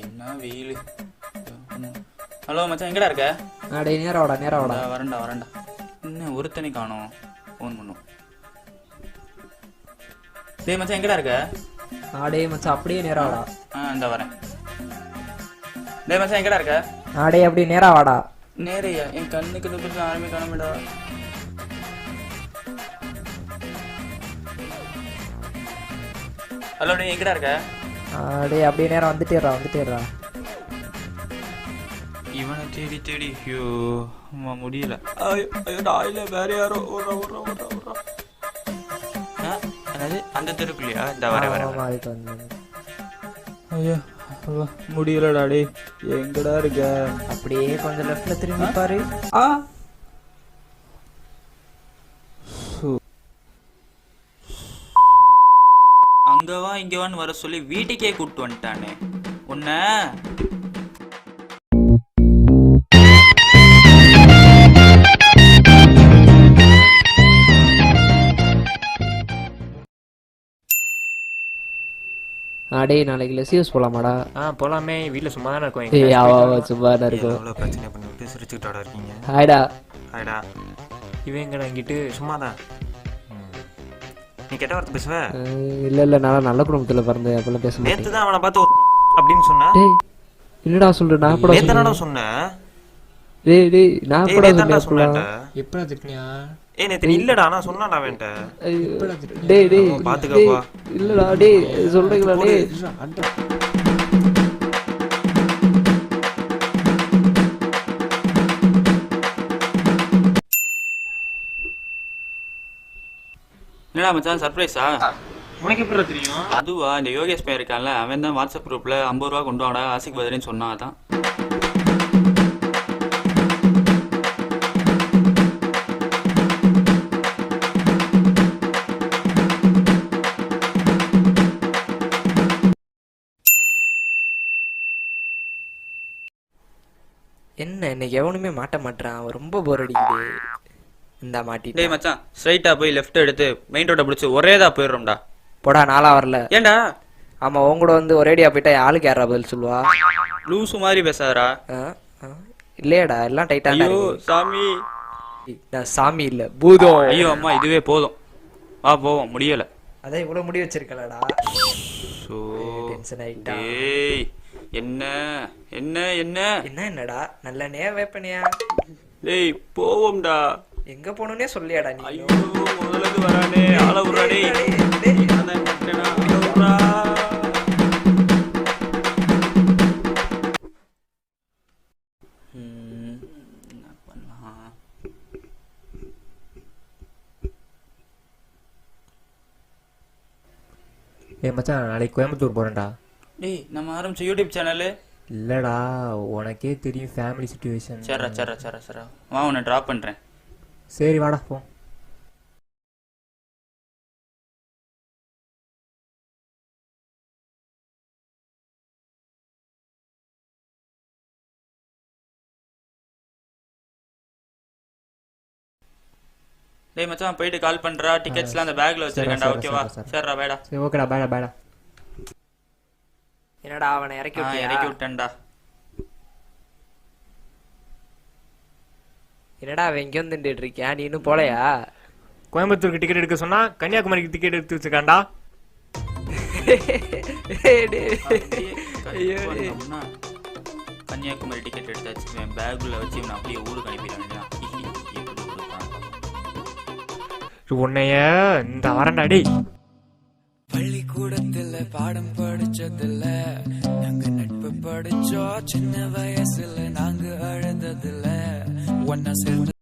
என்ன வெயில். ஹலோ மச்சான், எங்கடா இருக்க? டேய் நேரா வாடா. வரேன்டா. இன்னும் ஒருத்தனை காணோம். ஃபோன் பண்ணும். டேய் மச்சான், எங்கடா இருக்க? டேய் மச்சான் அப்படியே நேரா வாடா. இந்த வரேன். டேய் மச்சான், எங்கடா இருக்க? டேய் அப்படியே நேரா வாடா. நேரையா? என் கண்ணுக்கு துப்பிட்டு ஆரம்பி காணாமடா. ஹலோ, நீ எங்கடா இருக்க? டேய் அப்படியே நேரா வந்துட்டேறா. இவனை தேடி ஐயோ முடியல. ஐயோ வேற யாரோ ஓடுறா. அதாவது அந்த தெருக்குலையா? இந்த வர ஐயோ முடியலடா. டே எங்கடா இருக்க? அப்படியே கொஞ்சம் லெஃப்ட்ல திரும்பி பாரு. அங்கவா இங்கவான்னு வர சொல்லி வீட்டுக்கே கூப்பிட்டு வந்துட்டானே உன்ன. டேய் நாளைக்கு லெசியஸ் போலாமாடா? போலாமே. வீட்டில் சும்மா தானே இருக்கோம். சும்மா தான் இருக்கும். எவ்வளோ பிரச்சனை பண்ணிவிட்டு சிரிச்சுக்கிட்டோட இருக்கீங்க. ஹாய்டா. இவன் எங்கடா இங்கிட்டு சும்மா தான். நீ கெட்ட வார்த்தை பேசுவ? இல்ல நான் நல்ல குடும்பத்துல பிறந்தேன். அப்பெல்லாம் பேச மாட்டேன். நேத்து தான் அவனை பார்த்து அப்படின்னு சொன்னா. டேய் என்னடா சொல்ற? நான் கூட நேத்து சொன்னேன். டேய் நான் கூட சொன்னேன். எப்படா திட்டியா? நேத்து இல்லடா நான் சொன்னாடா வேண்ட. டேய் பாத்துக்கப்பா. இல்லடா டேய் சொல்றீங்களா? டேய் என்னடா மச்சான், சர்ப்ரைஸா? உனக்கு எப்படி தெரியும்? அதுவா, இந்த யோகேஷ் பையன் இருக்கான்ல, அவன் தான் வாட்ஸ்அப் குரூப்ல 50 ரூபா கொண்டு வாடா ஆசிக் பதிலேன்னு சொன்னான். அதான் என்ன இன்னைக்கு எவனுமே மாட்ட மாட்டான். ரொம்ப போர் அடிக்குது. இந்த மாட்டி. டேய் மச்சான், ஸ்ட்ரைட்டா போய் லெஃப்ட் எடுத்து மெயின் ரோட பிடிச்சி ஒரேதா போயிடுறோம்டா. போடா நாளா வரல. ஏண்டா? ஆமா உன் கூட வந்து ஒரேடியா போயிட்டா ஆளுக்கு யாரா பதில் சொல்லுவா? லூசு மாதிரி பேசாதடா. இல்லையடா எல்லாம் டைட்டா. ஐயோ சாமி. நான் சாமி இல்ல பூதம். ஐயோ அம்மா, இதுவே போதும். வா போவோம். முடியல. அதான் இவ்வளவு முடி வச்சிருக்கலடா. டென்ஷன் ஆயிட்டா. டேய் என்ன என்ன என்ன என்னடா நல்ல நேரம் வேப்பனியா? டேய் போவோம்டா. எங்க போகணும்னே சொல்லியாடா நீ? ஐயோ முதல்ல வரானே ஆள விடுறா. டேய் அதான் கட்டடா விடுறா. என்ன பண்ணலாம்? மச்சான் நாளைக்கு கோயம்புத்தூர் போறேன்டா. டேய் நம்ம ஆரம்பிச்ச யூடியூப் சேனலு இல்லடா உனக்கே தெரியும் ஃபேமிலி சிச்சுவேஷன். சரா வா உன்னை ட்ராப் பண்றேன். சரி வாடா போ. டேய் மச்சான் போயிட்டு கால் பண்றா. டிக்கெட்ஸ்லாம் அந்த பேக்ல வச்சிருக்கேன்டா. ஓகேவா? சரிடா பேடா. சரி ஓகேடா பேடா. என்னடா அவனை இறக்கி விட்டேன்டா. என்னடா அவன் இங்க வந்து இருக்கியா? நீ இன்னும் போலையா? கோயம்புத்தூருக்கு டிக்கெட் எடுக்க சொன்னா கன்னியாகுமரிக்கு டிக்கெட் எடுத்து வச்சிருக்காண்டா. கன்னியாகுமரி டிக்கெட் எடுத்தாச்சு. பேக்குள்ள வச்சு இவனை அப்படியே ஊருக்கு அனுப்பிடுறான். உன்னைய இந்த வரண்டா. டேய் பள்ளிக்கூடத்துல பாடம் படிச்சதில்ல, நாங்க நட்பு படிச்சோம் சின்ன வயசுல, நாங்க அழுததில்ல, ஒன்னா சேர்ந்து